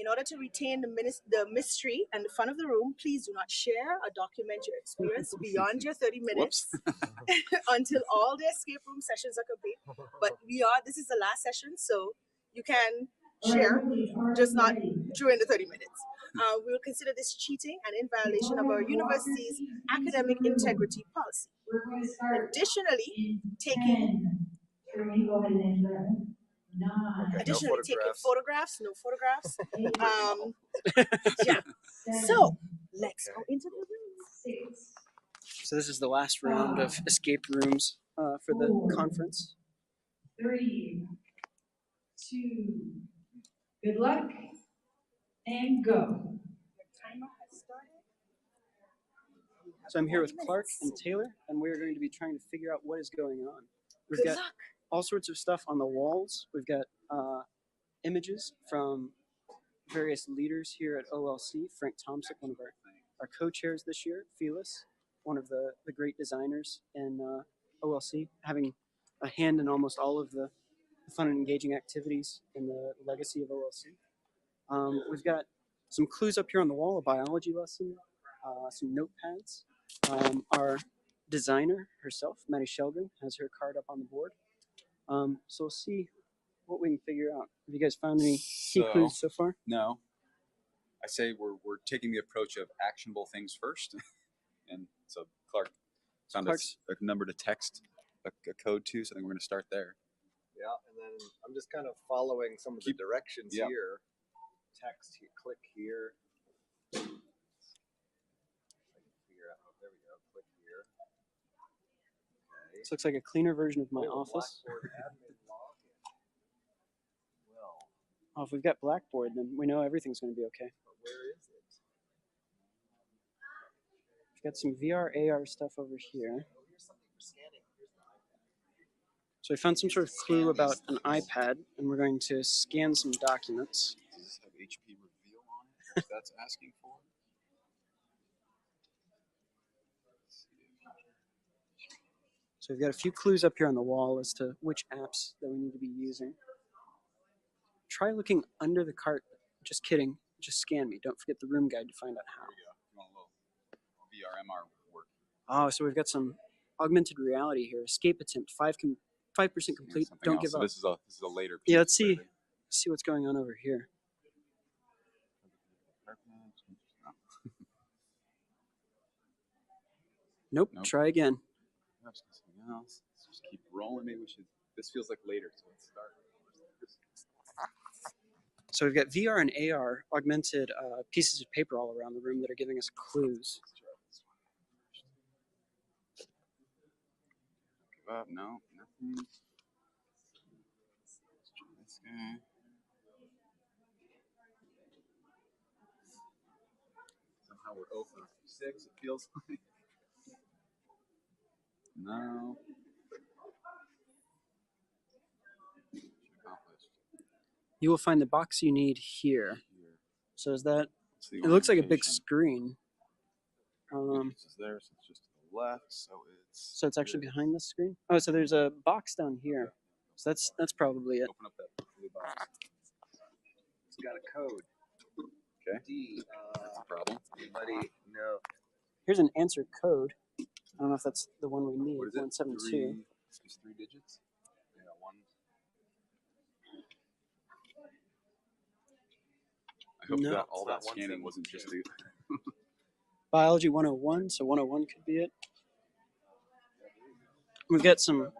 In order to retain the mystery and the fun of the room, please do not share or document your experience beyond your 30 minutes until all the escape room sessions are complete. But this is the last session, so you can share, just not during the 30 minutes. We will consider this cheating and in violation of our university's academic integrity policy. Additionally, taking photographs, no photographs. Yeah. So let's go into the room. So this is the last round of escape rooms for the conference. 3, 2, good luck, and go. So I'm here with Clark and Taylor, and we're going to be trying to figure out what is going on. We've got all sorts of stuff on the walls. We've got images from various leaders here at OLC. Frank Thompson, one of our co-chairs this year. Felis, one of the great designers in OLC, having a hand in almost all of the fun and engaging activities in the legacy of OLC. We've got some clues up here on the wall, a biology lesson, some notepads. Our designer herself, Maddie Shelgren, has her card up on the board. So we'll see what we can figure out. Have you guys found any key clues so far? No. I say we're taking the approach of actionable things first. And so Clark found a number to text a code to, so I think we're going to start there. Yeah, and then I'm just kind of following some of the directions here. Text here, click here. This looks like a cleaner version of my office. Oh, if we've got Blackboard, then we know everything's going to be okay. But where is it? We've got some VR, AR stuff over here. So we found some sort of clue about an iPad, and we're going to scan some documents. Does this have HP reveal on it? If that's asking for it? So we've got a few clues up here on the wall as to which apps that we need to be using. Try looking under the cart. Just kidding. Just scan me. Don't forget the room guide to find out how. VRMR work. Oh, so we've got some augmented reality here. Escape attempt, 5% complete. Don't give up. This is a later piece. Yeah, let's see what's going on over here. Nope. Try again. Perhaps something else. Let's just keep rolling. Maybe we should. This feels like later, so let's start. So we've got VR and AR augmented pieces of paper all around the room that are giving us clues. Give up? No, nothing. Let's try this guy. Somehow we're 0 for 6. It feels like. No. You will find the box you need here. So is that? It looks like a big screen. This is there, so it's just to the left. So it's actually behind this screen. Oh, so there's a box down here. So that's probably it. Open up that blue box. It's got a code. Okay. D. That's a problem. Anybody know? Here's an answer code. I don't know if that's the one we need. What is it? 172. It's 3 digits. Yeah, 1. I hope that all that scanning wasn't just the Biology 101, so 101 could be it. We've got some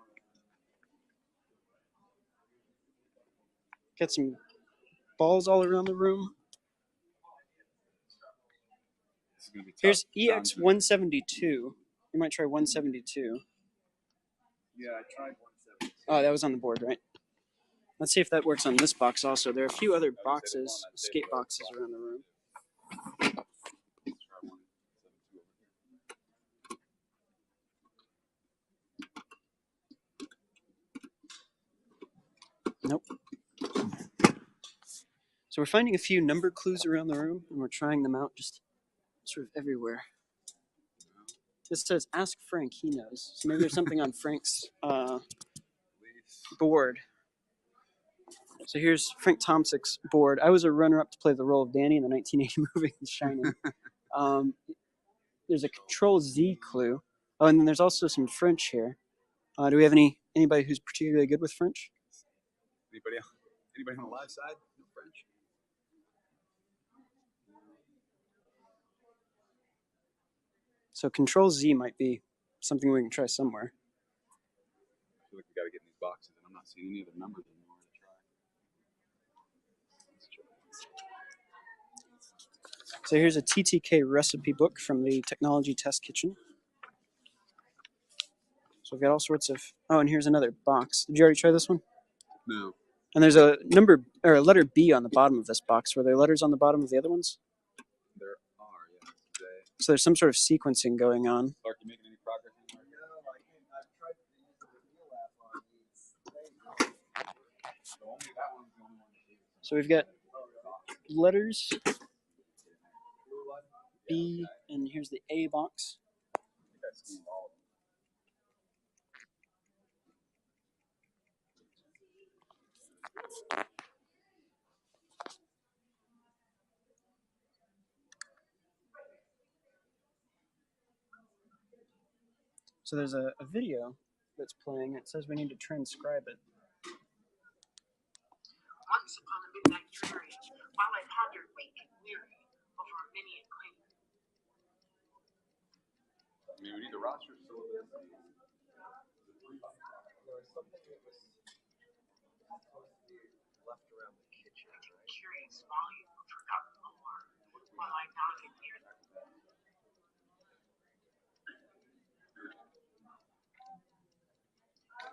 balls all around the room. Here's EX172. You might try 172. Yeah, I tried 172. Oh, that was on the board, right? Let's see if that works on this box also. There are a few other boxes, escape boxes around the room. Nope. So we're finding a few number clues around the room, and we're trying them out just sort of everywhere. This says, ask Frank, he knows. So maybe there's something on Frank's board. So here's Frank Tomsik's board. I was a runner-up to play the role of Danny in the 1980 movie The Shining. There's a Control-Z clue. Oh, and then there's also some French here. Do we have anybody who's particularly good with French? Anybody on the live side? No French? So Control-Z might be something we can try somewhere. I feel like we got to get in these boxes, and I'm not seeing any other numbers anymore to try. So here's a TTK recipe book from the Technology Test Kitchen. So we've got all sorts of. Oh, and here's another box. Did you already try this one? No. And there's a number or a letter B on the bottom of this box. Were there letters on the bottom of the other ones? There are, yeah. Today. So there's some sort of sequencing going on. Clark, you making any progress? No, I've tried to use the reveal app on these. So only that one's the only one. So we've got letters B, and here's the A box. That's all of them. So there's a video that's playing. It says we need to transcribe it. Once upon a midnight dreary, while I pondered weak and weary over many a claim. I mean, we need the roster still. There was something that was supposed to be left around the kitchen, right? Curious volume of forgotten lore, while I nodded near them.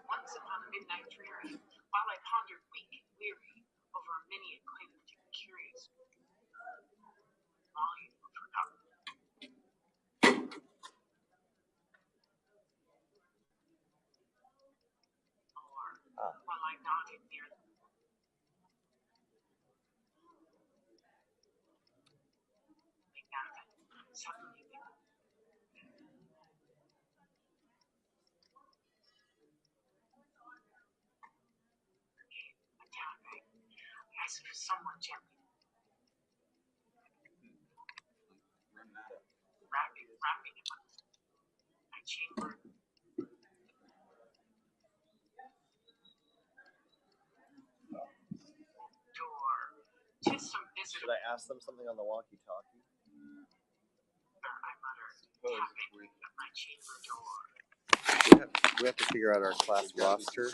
Once upon a midnight dreary, while I pondered weak and weary over many a claimant curious volume of forgotten lore, while I nodded near them. Suddenly as if someone gently rapping in my chamber. Door. 'Tis some visitor, Should I ask them something on the walkie-talkie? I muttered, tapping at my chamber door. We have to figure out our class roster.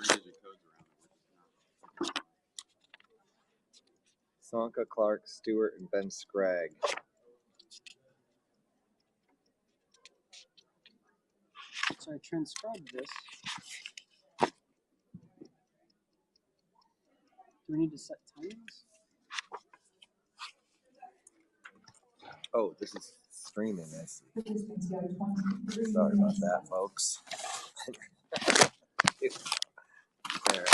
Sonka, Clark, Stewart, and Ben Scragg. So I transcribed this. Do we need to set timings? Oh, this is streaming this. Sorry about that, folks. There.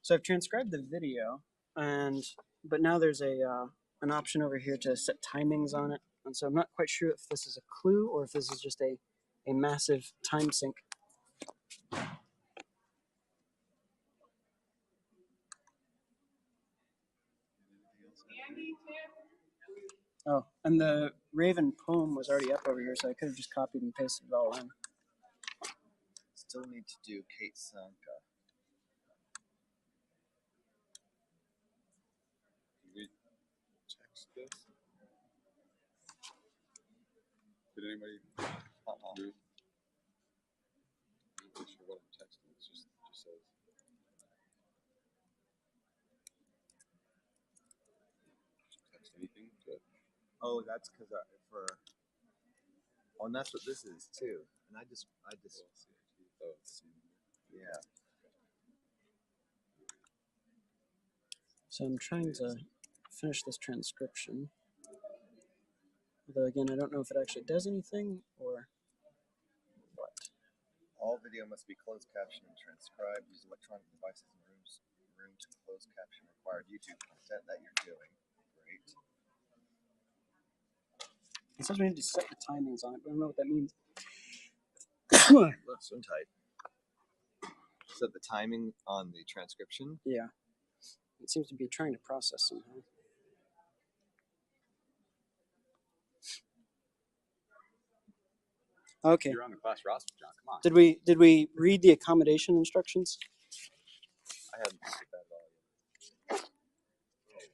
So I've transcribed the video, but now there's an option over here to set timings on it, and so I'm not quite sure if this is a clue or if this is just a massive time sync. Oh, and the Raven poem was already up over here, so I could have just copied and pasted it all in. Still need to do Kate Sonka. Did we text this? Did anybody do? I'm not sure what I'm texting. It just says. Text anything to. Oh, that's because for. Oh, and that's what this is too. And I just. Oh, it's the same. Yeah. So I'm trying to finish this transcription. Although again, I don't know if it actually does anything or what. All video must be closed captioned and transcribed. Use electronic devices in room to close caption required YouTube content that you're doing. Great. It says we need to set the timings on it, but I don't know what that means. Look, swim tight. Set the timing on the transcription. Yeah. It seems to be trying to process somehow. Okay. You're on the class roster, John. Come on. Did we read the accommodation instructions? I hadn't looked at that at all yet.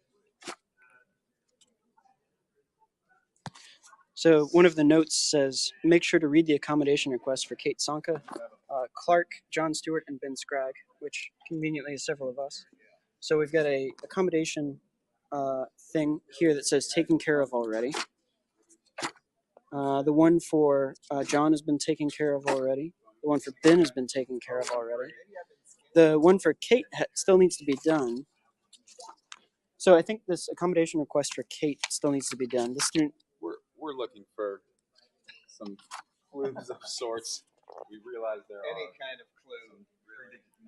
So one of the notes says, make sure to read the accommodation request for Kate Sonka, Clark, John Stewart, and Ben Scragg, which conveniently is several of us. So we've got a accommodation thing here that says taken care of already. The one for John has been taken care of already. The one for Ben has been taken care of already. The one for Kate still needs to be done. So I think this accommodation request for Kate still needs to be done. The student. We're looking for some clues of sorts. We realize there Any are kind of clue.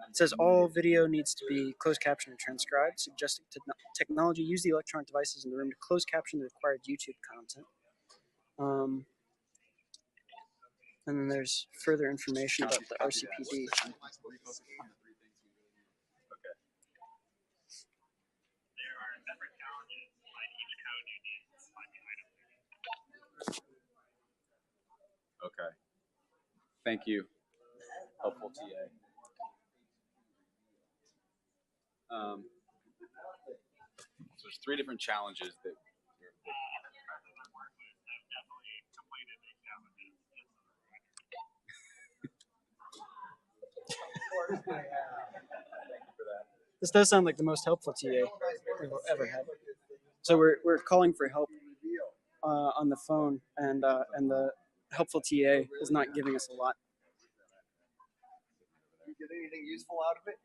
It says all video needs to be closed captioned and transcribed. Suggesting technology, use the electronic devices in the room to close caption the required YouTube content. And then there's further information about the RCPD. Okay. There are separate challenges. By each code, you need to find the item. Okay. Thank you. Helpful TA. So there's 3 different challenges that. This does sound like the most helpful TA we've ever had. So we're calling for help on the phone, and the helpful TA is not giving us a lot. Did you get anything useful out of it?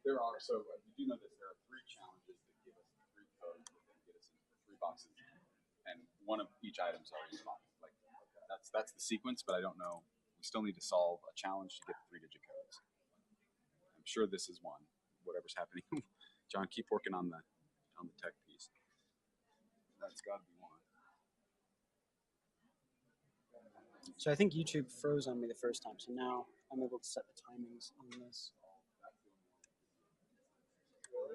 There are, so you do know this, there are 3 challenges that give us 3 codes that then get us into 3 boxes. And one of each item's already locked. Like that's the sequence, but I don't know. We still need to solve a challenge to get the 3-digit codes. I'm sure this is one. Whatever's happening. John, keep working on the tech piece. That's gotta be one. So I think YouTube froze on me the first time, so now I'm able to set the timings on this. Oh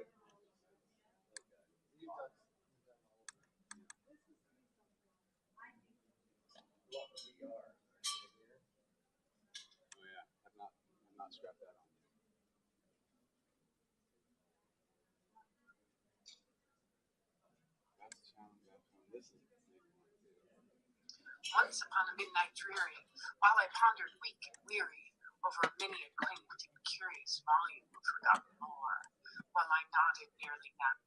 yeah, I've not scrapped that on. Once upon a midnight dreary, while I pondered weak and weary over many a quaint and curious volume of forgotten lore, while I nodded nearly numb.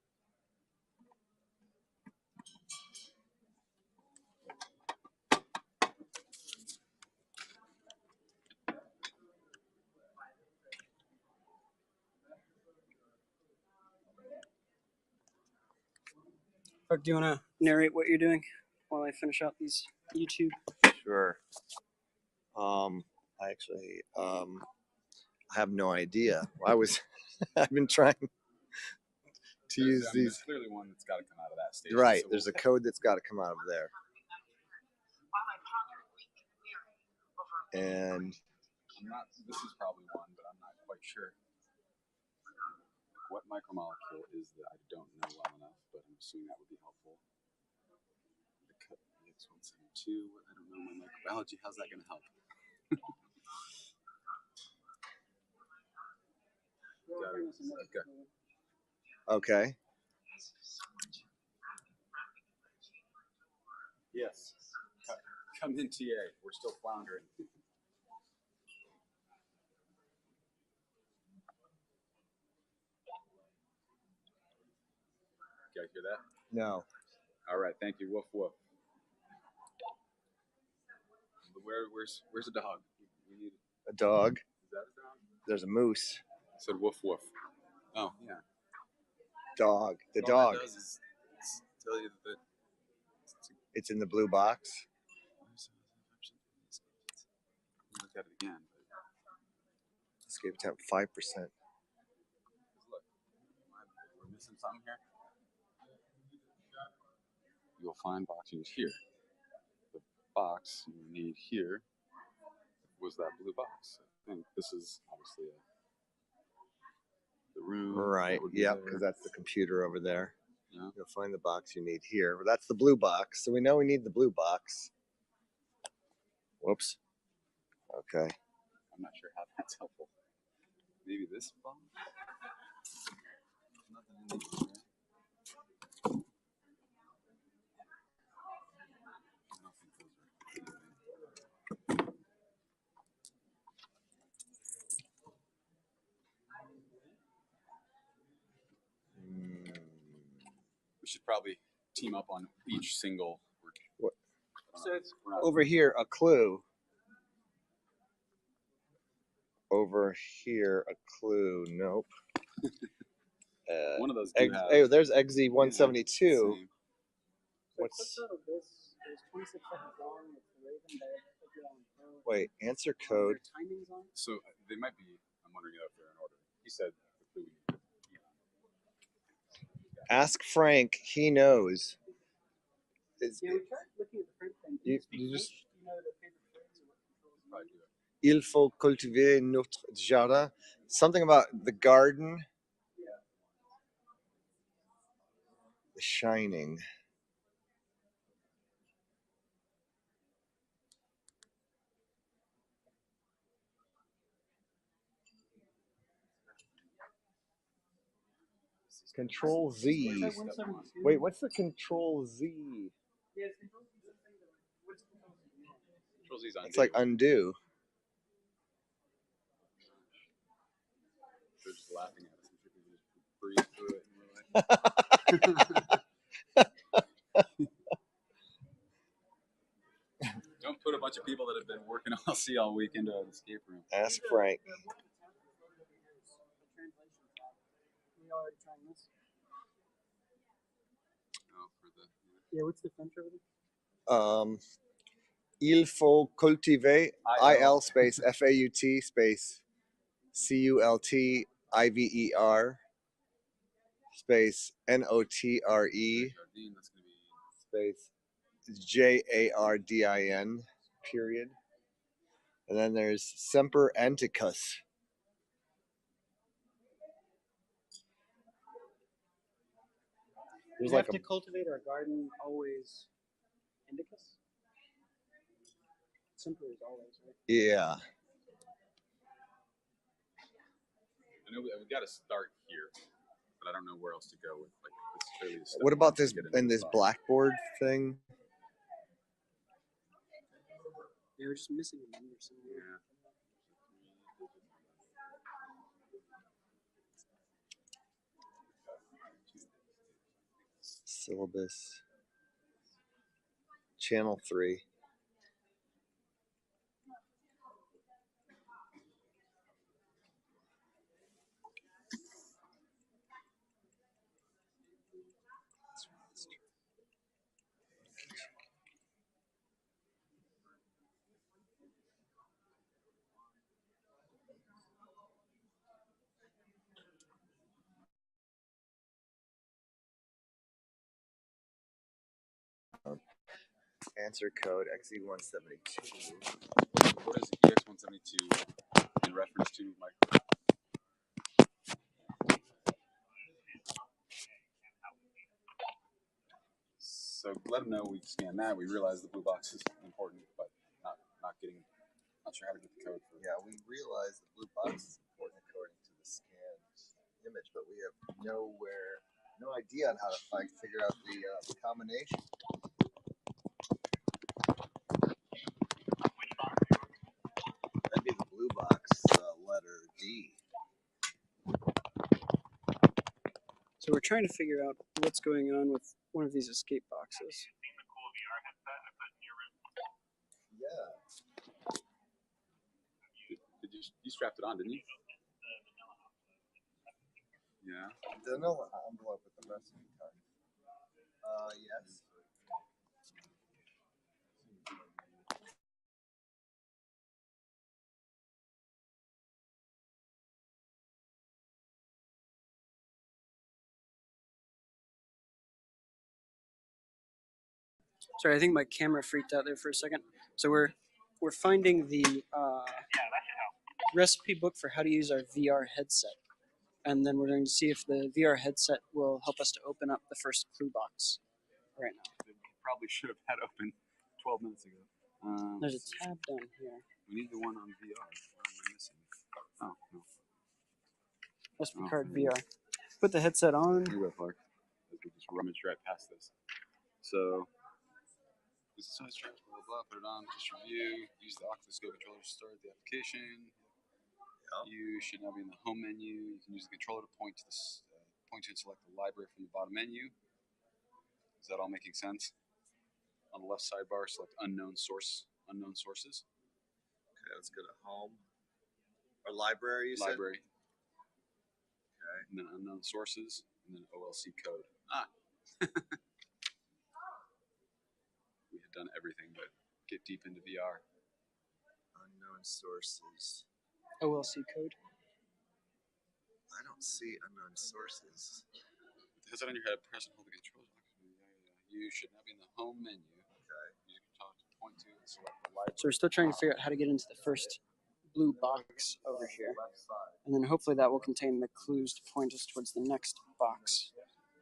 Clark, do you want to narrate what you're doing while I finish out these YouTube? Sure. I actually I have no idea. I've been trying to use these. There's clearly one that's got to come out of that station. Right. So There's a code that's got to come out of there. While I pondered weak and weary over many And this is probably one, but I'm not quite sure. What micromolecule is that? I don't know well enough, but I'm assuming that would be helpful. The X172. I don't know my microbiology. How's that going to help? okay. Yes. Come in, TA. We're still floundering. You guys hear that? No. All right. Thank you. Woof woof. Where's the dog? We need A dog. Is that a dog? There's a moose. I said woof woof. Oh yeah. Dog. The All dog. that does is tell you that It's in the blue box. look at it again. Escape attempt 5%. Look, we're missing something here. You'll find box you need here. The box you need here was that blue box. I think this is obviously the room. Right. that would be Yep. there. Because that's the computer over there. Yeah. You'll find the box you need here. Well, that's the blue box. So we know we need the blue box. Whoops. Okay. I'm not sure how that's helpful. Maybe this box? Nothing in there. I don't think those are- Hmm. We should probably team up on each single. What? So it's We're not- Over here, a clue. Over here, a clue. Nope. one of those do have Hey, there's XZ 172. same. What's out of this? There's 26 seconds long. It's the Raven that wait? Answer code. timings on. So they might be. I'm wondering if they're in order. He said the clue. Ask Frank. He knows. Yeah, we tried looking at the print thing. You- speak you French? just- Do you know the favorite phrase or what controls Probably do it. Il faut cultiver notre jardin. Something about the garden. The Shining. Control Z. What's that 172? Wait, what's the Control Z? Yeah, it's control Z something. What's control Z? Control Z's undo. It's like undo. They're just laughing at us. We should just breathe through it. And we're like, don't put a bunch of people that have been working OLC all week into an escape room. Ask Frank. We already trying this. Oh, for the, Yeah, what's the French over there? Il faut cultiver. IL space FAUT space CULTIVER space NOTRE Jardine, that's going to be space JARDIN period. And then there's Semper Anticus. We There's have like to cultivate our garden always indicus. Simple is always, right? yeah. I know we got to start here, but I don't know where else to go with. Like, this clearly is step What about one to this get into and the this box. blackboard thing? Yeah, we're just missing a number somewhere. Yeah. Syllabus. Channel 3. Answer code XE172. What is EX172 in reference to, Mike? So let them know we scanned that. We realized the blue box is important, but not sure how to get the code for it. Yeah, we realize the blue box is important according to the scanned image, but we have no idea on how to figure out the combination. That'd be the blue box, letter D. So we're trying to figure out what's going on with one of these escape boxes. Yeah. Did you strapped it on, didn't you? Yeah. The vanilla envelope with the recipe card. Yes. Sorry, I think my camera freaked out there for a second. So we're finding the recipe book for how to use our VR headset. and then we're going to see if the VR headset will help us to open up the first clue box right now. Probably should have had open 12 minutes ago. There's a tab down here. We need the one on VR. What am I missing? Oh, no. SP card VR. Put the headset on. Here we go, Clark. As we just rummage right past this. So, this is size track, blah, blah, blah. Put it on, just review. Use the Oculus Go controller to start the application. You should now be in the home menu. You can use the controller to point to and select the library from the bottom menu. Is that all making sense? On the left sidebar, select unknown sources. Okay, let's go to home. Or library, you Library. Said? Okay. And then unknown sources, and then OLC code. We had done everything but get deep into VR. Unknown sources. OLC code. I don't see unknown sources. With the headset on your head, press and hold the controls. You should now be in the home menu. Okay. Use your controller to point to and select the library. So we're still trying to figure out how to get into the first blue box over here. And then hopefully that will contain the clues to point us towards the next box.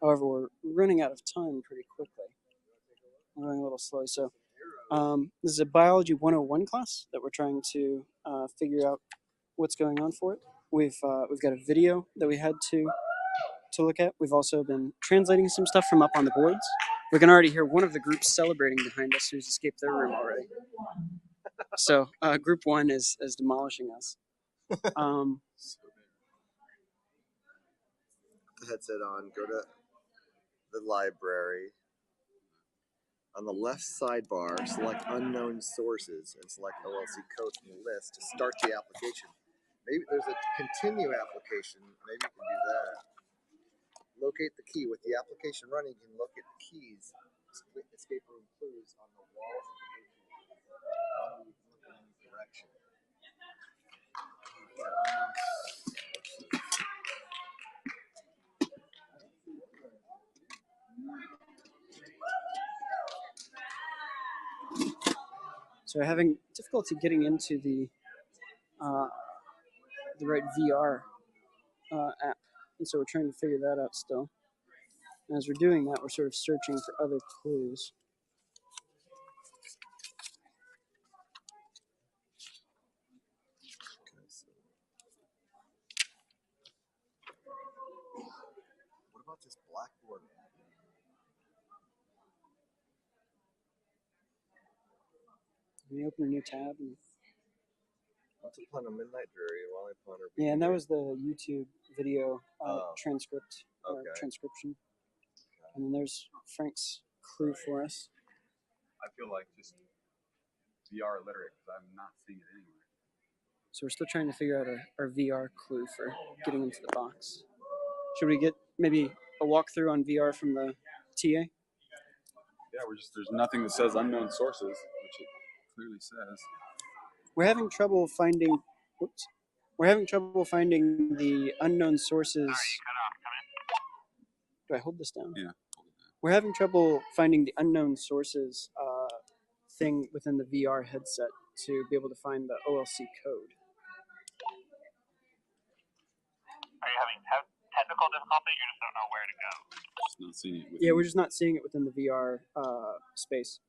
However, we're running out of time pretty quickly. We're going a little slowly. So this is a Biology 101 class that we're trying to figure out what's going on for it. We've got a video that we had to look at. We've also been translating some stuff from up on the boards. We can already hear one of the groups celebrating behind us who's escaped their room already. So group one is demolishing us. Put the headset on, go to the library. On the left sidebar, select unknown sources and select OLC code from the list to start the application. Maybe there's a continue application. Maybe you can do that. Locate the key. With the application running, you can locate the keys. Escape room clues on the walls of the room. Look in any direction. So we're having difficulty getting into the right VR app, and so we're trying to figure that out still. And as we're doing that, we're sort of searching for other clues. What about this blackboard? We open a new tab. And Once upon a midnight dreary, while upon her. yeah, and that was the YouTube video transcript Okay. transcription. And then there's Frank's clue for us. I feel like just VR illiterate because I'm not seeing it anywhere. So we're still trying to figure out our VR clue for getting into the box. Should we get maybe a walkthrough on VR from the TA? Yeah, there's nothing that says unknown sources, which it clearly says. We're having trouble finding. Whoops. We're having trouble finding the unknown sources. Do I hold this down? Yeah. We're having trouble finding the unknown sources thing within the VR headset to be able to find the OLC code. Are you having technical difficulty? You just don't know where to go. Just not seeing it. Yeah, we're just not seeing it within the VR space.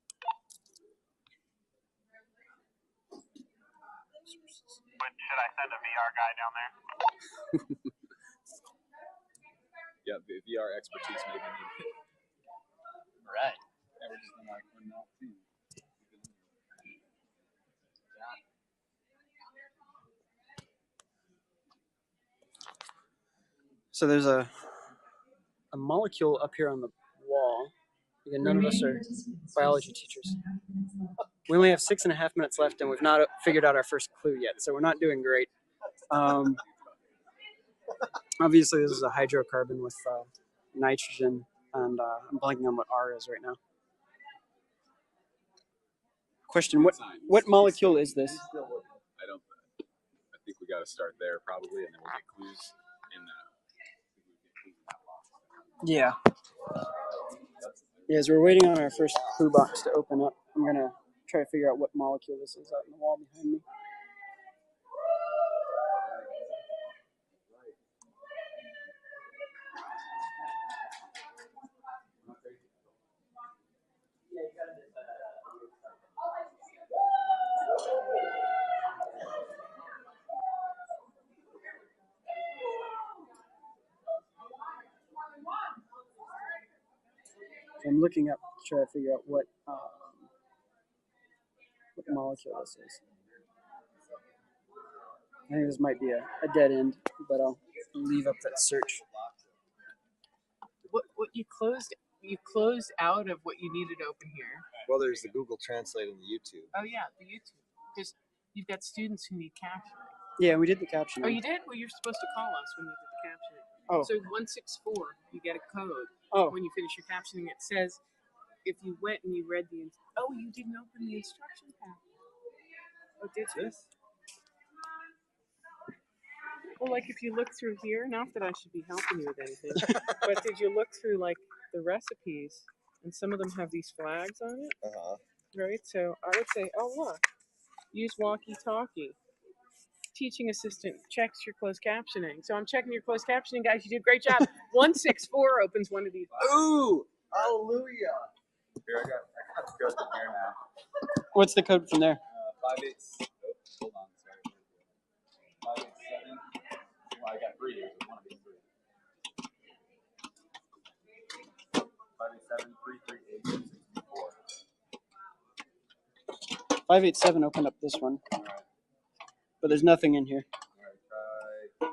But should I send a VR guy down there? Yeah, the VR expertise maybe needed. Right. Yeah, we're not seeing it. So there's a molecule up here on the wall. Again, none of us are biology teachers. We only have 6.5 minutes left, and we've not figured out our first clue yet, so we're not doing great. Obviously, this is a hydrocarbon with nitrogen, and I'm blanking on what R is right now. Question: What molecule is this? I think we got to start there probably, and then we'll get clues in that. Yeah. As we're waiting on our first clue box to open up, I'm gonna try to figure out what molecule this is out in the wall behind me. So I'm looking up to try to figure out what molecule this is. I think this might be a dead end, but I'll leave up that search. What you closed out of what you needed to open here. Well, there's the Google Translate and the YouTube. Oh yeah, the YouTube, because you've got students who need captioning. Yeah, we did the captioning. Oh, you did? Well, you're supposed to call us when you did the captioning. Oh. So 164, you get a code. Oh. When you finish your captioning, it says if you went and you read the. Oh, you didn't open the instruction packet. Oh, did you? Yes. Well, like if you look through here, not that I should be helping you with anything, but did you look through like the recipes, and some of them have these flags on it, right? So I would say, oh look, use walkie-talkie. Teaching assistant checks your closed captioning. So I'm checking your closed captioning, guys. You did a great job. 164 opens one of these. Ooh, hallelujah! Here, I got the code from here now. What's the code from there? 58. Hold on, sorry. 587. Well, I got 3 here, so one of these 3. 587 338 64. 587 opened up this one, but there's nothing in here. All right, try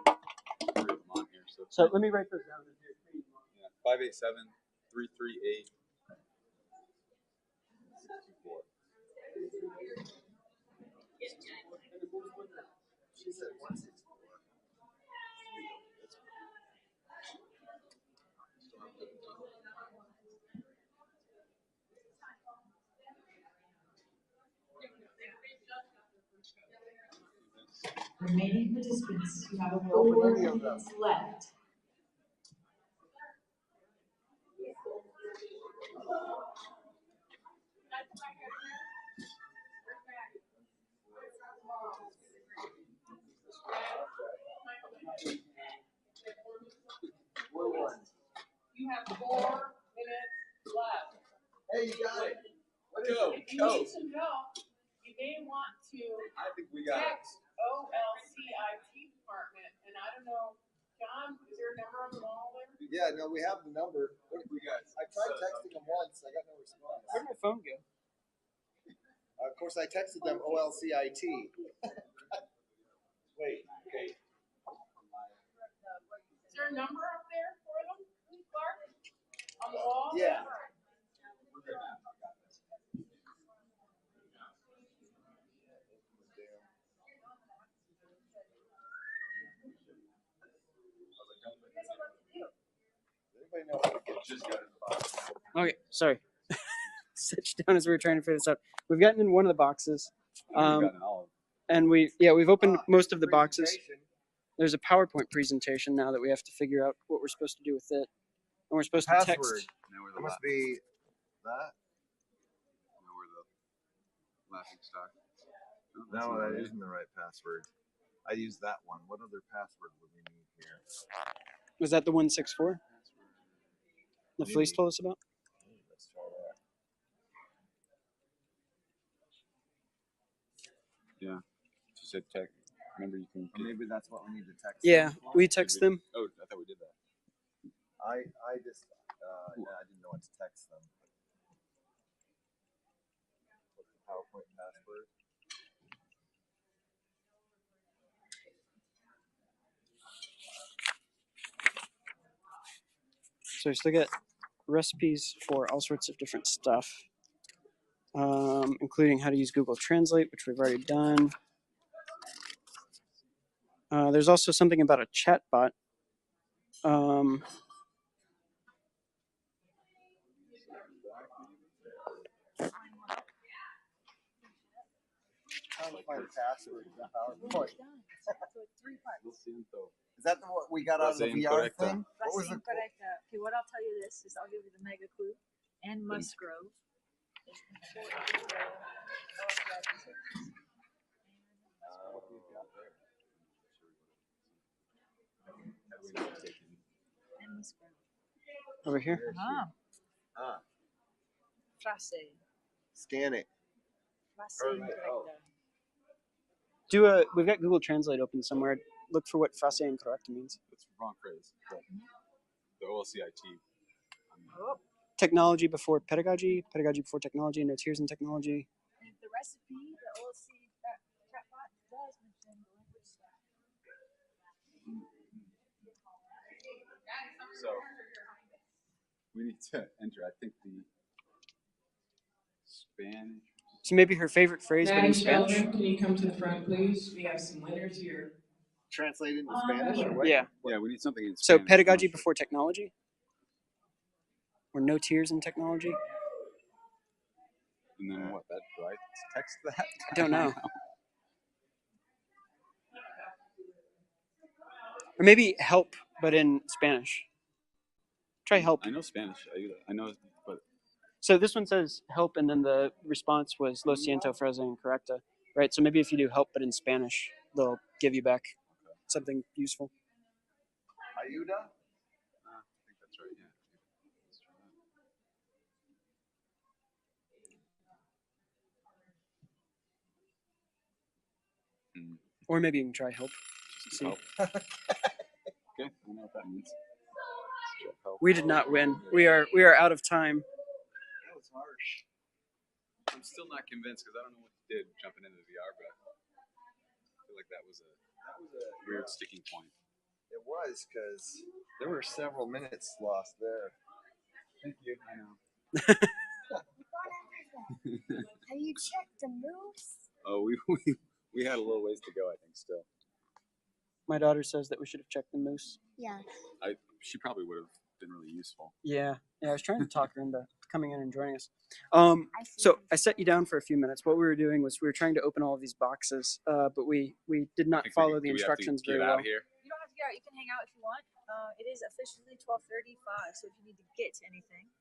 3 of them on here. So let me write those down. Yeah, 587 338 64. She said 164. Remaining participants, you have 4 minutes left. You have 4 minutes left. Hey, you got it. If you need some help, you may want to I think we got it. text OLC IT department, and I don't know, John, is there a number on the wall there? Yeah, no, we have the number. What did we got? I tried texting them once. I got no response. Where'd my phone go? Of course, I texted them OLC IT. Wait, okay. Is there a number up there for them, Clark? On the wall? Yeah. Anybody know how to get Just got it in the box. Okay, sorry. Sit down as we were trying to figure this out. We've gotten in one of the boxes, We've gotten all of and we've opened most of the boxes. presentation? There's a PowerPoint presentation now that we have to figure out what we're supposed to do with it, and we're supposed to Password. text. Now we're It must be that. Now we're the laughing stock. No, that isn't the right password. I used that one. What other password would we need here? Was that the 164? The Maybe. Felice told us about? Let's try that. Yeah. She said tech. Remember, you can. Or maybe that's what we need to text. Yeah, them for? we text them. Oh, I thought we did that. I just yeah, I didn't know what to text them. What's the PowerPoint password? So we still get recipes for all sorts of different stuff, including how to use Google Translate, which we've already done. There's also something about a chatbot. Trying to find the password in the PowerPoint. Siento. Is that the one we got out of the Frase VR incorrecta. thing? What was Frase the incorrecta. Okay, what I'll tell you this is I'll give you the mega clue. And Musgrove. And Musgrove. Over here. Ah, frase. Scan it. Frase Or- incorrecta. We've got Google Translate open somewhere. Look for what frase incorrecta means. That's the wrong phrase. But the OLC IT. Oh, technology before pedagogy, pedagogy before technology, no tears in technology. And the recipe, the OLC chatbot does mention the language stack. So we need to enter, I think, the Spanish. So maybe her favorite phrase, but Maddie in Spanish. Sheldon, can you come to the front, please? We have some winners here. Translate into Spanish or what? Yeah. Yeah, we need something in So Spanish. pedagogy before technology, or no tears in technology. And then what? That do I text that? I don't know. Or maybe help, but in Spanish. Try help. I know Spanish. I know, but So this one says help, and then the response was lo siento, frase incorrecta. Right. So maybe if you do help, but in Spanish, they'll give you back something useful. Ayuda? I think that's right. Yeah. Let's try that. Or maybe you can try help. Just See. help. Okay, I know what that means. Help. We did not win. We are out of time. That was harsh. I'm still not convinced because I don't know what you did jumping into the VR, but I feel like that was a weird sticking point. It was, because there were several minutes lost there. Thank you. I know. Have you checked the moves? Oh, we had a little ways to go, I think, still. My daughter says that we should have checked the moose. Yeah. She probably would have been really useful. Yeah. I was trying to talk her into coming in and joining us. So I set you down for a few minutes. What we were doing was we were trying to open all of these boxes, but we did not follow the instructions very well. Here? You don't have to get out. You can hang out if you want. It is officially 12:35, so if you need to get to anything.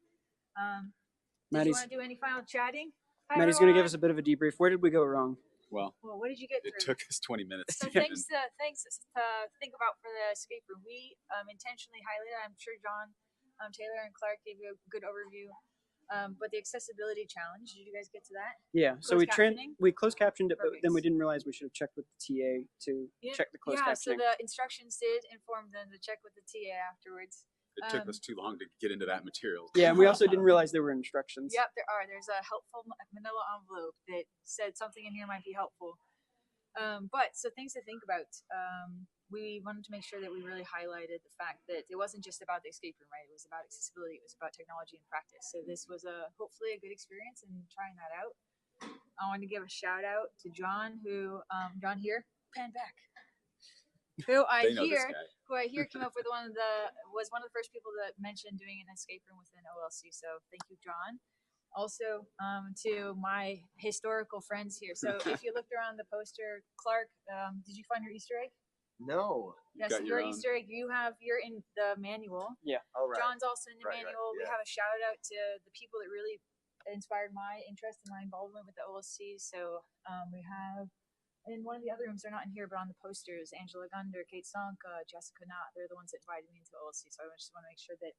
Did you want to do any final chatting? Hi, Maddie's going to give everyone. us a bit of a debrief. Where did we go wrong? Well, What did you get it through? took us 20 minutes. So to get things in. to think about for the escape room. We intentionally highlighted. I'm sure John, Taylor, and Clark gave you a good overview. But the accessibility challenge. Did you guys get to that? Yeah. So Closed we closed captioned it, but Perfect. then we didn't realize we should have checked with the TA to check the closed Yeah. So captioning. the instructions did inform them to check with the TA afterwards. It took us too long to get into that material. Yeah, and we also didn't realize there were instructions. Yep, there are. There's a helpful manila envelope that said something in here might be helpful. So things to think about. We wanted to make sure that we really highlighted the fact that it wasn't just about the escape room, right? It was about accessibility. It was about technology and practice. So this was hopefully a good experience in trying that out. I want to give a shout out to John, who John here, pan back, who I hear came up with was one of the first people that mentioned doing an escape room within OLC. So thank you, John. Also, to my historical friends here. So if you looked around the poster, Clark, did you find your Easter egg? No. Yes, your Easter egg. You're in the manual. Yeah. All right. John's also in the manual. Right, We have a shout out to the people that really inspired my interest and my involvement with the OLC. So we have in one of the other rooms, they're not in here, but on the posters, Angela Gunder, Kate Sonka, Jessica Knott, they're the ones that invited me into OLC. So I just want to make sure that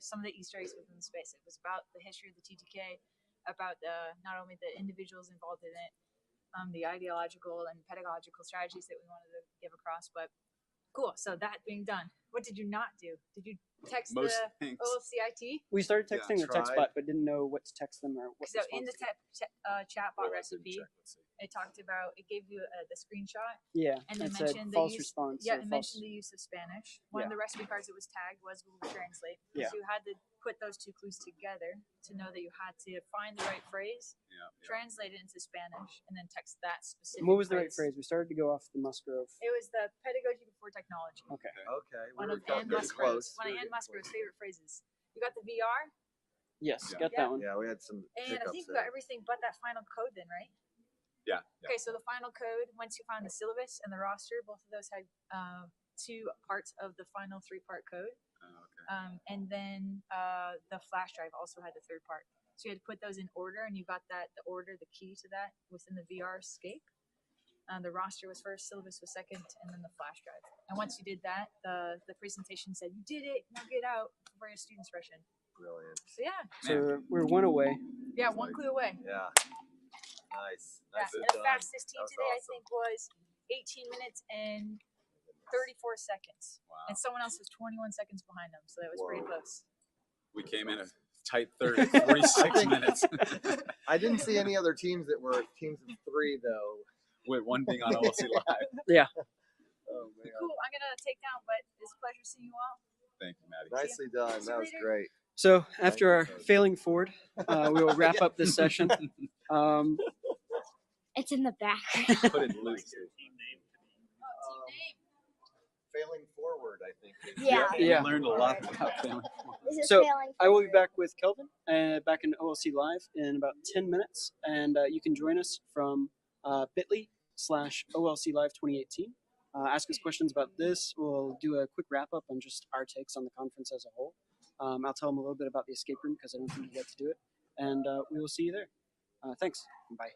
some of the Easter eggs within the space. It was about the history of the TTK, about not only the individuals involved in it, the ideological and pedagogical strategies that we wanted to give across. But cool. So that being done, what did you not do? Did you text the OLCIT? We started texting the text bot, but didn't know what to text them or what. So in the chat bot recipe, it gave you the screenshot. Yeah, and then said mentioned false the use. response. Yeah, it mentioned the use of Spanish. One of the recipe cards that was tagged was Google Translate. Yeah. So you had to put those two clues together to know that you had to find the right phrase, translate it into Spanish, and then text that specific. And what was the right phrase? We started to go off the Musgrove. It was the pedagogy before technology. Okay. One of Anne Musgrove's favorite phrases. You got the VR? Yes, got that one. Yeah, we had some. And I think we got everything but that final code then, right? Yeah. Okay, so the final code, once you found the syllabus and the roster, both of those had two parts of the final 3-part code. And then the flash drive also had the third part. So you had to put those in order, and you got the key to that within the VR escape. The roster was first, syllabus was second, and then the flash drive. And once you did that, the presentation said, "You did it, now get out for your student expression." Brilliant. So yeah. So we're one away. Yeah, one clue away. Yeah. Nice. And the fastest team today, I think, was 18 minutes and 34 seconds. Wow. And someone else was 21 seconds behind them, so that was pretty close. We came in a tight third, 46 minutes. I didn't see any other teams that were teams of 3 though. With one being on OLC Live. Yeah. Oh man. Cool. I'm gonna take down, but it's a pleasure seeing you all. Thank you, Maddie. Nicely done. That was great. So after our failing forward, we will wrap up this session. It's in the back. Put it loose. Team name. Failing forward, I think. Yeah. Yeah. We learned a lot about failing. This is So failing I will be forward. back with Kelvin back in OLC Live in about 10 minutes. And you can join us from bit.ly/OLC Live 2018. Ask us questions about this. We'll do a quick wrap up on just our takes on the conference as a whole. I'll tell them a little bit about the escape room because I don't think you get to do it. And we will see you there. Thanks. Bye.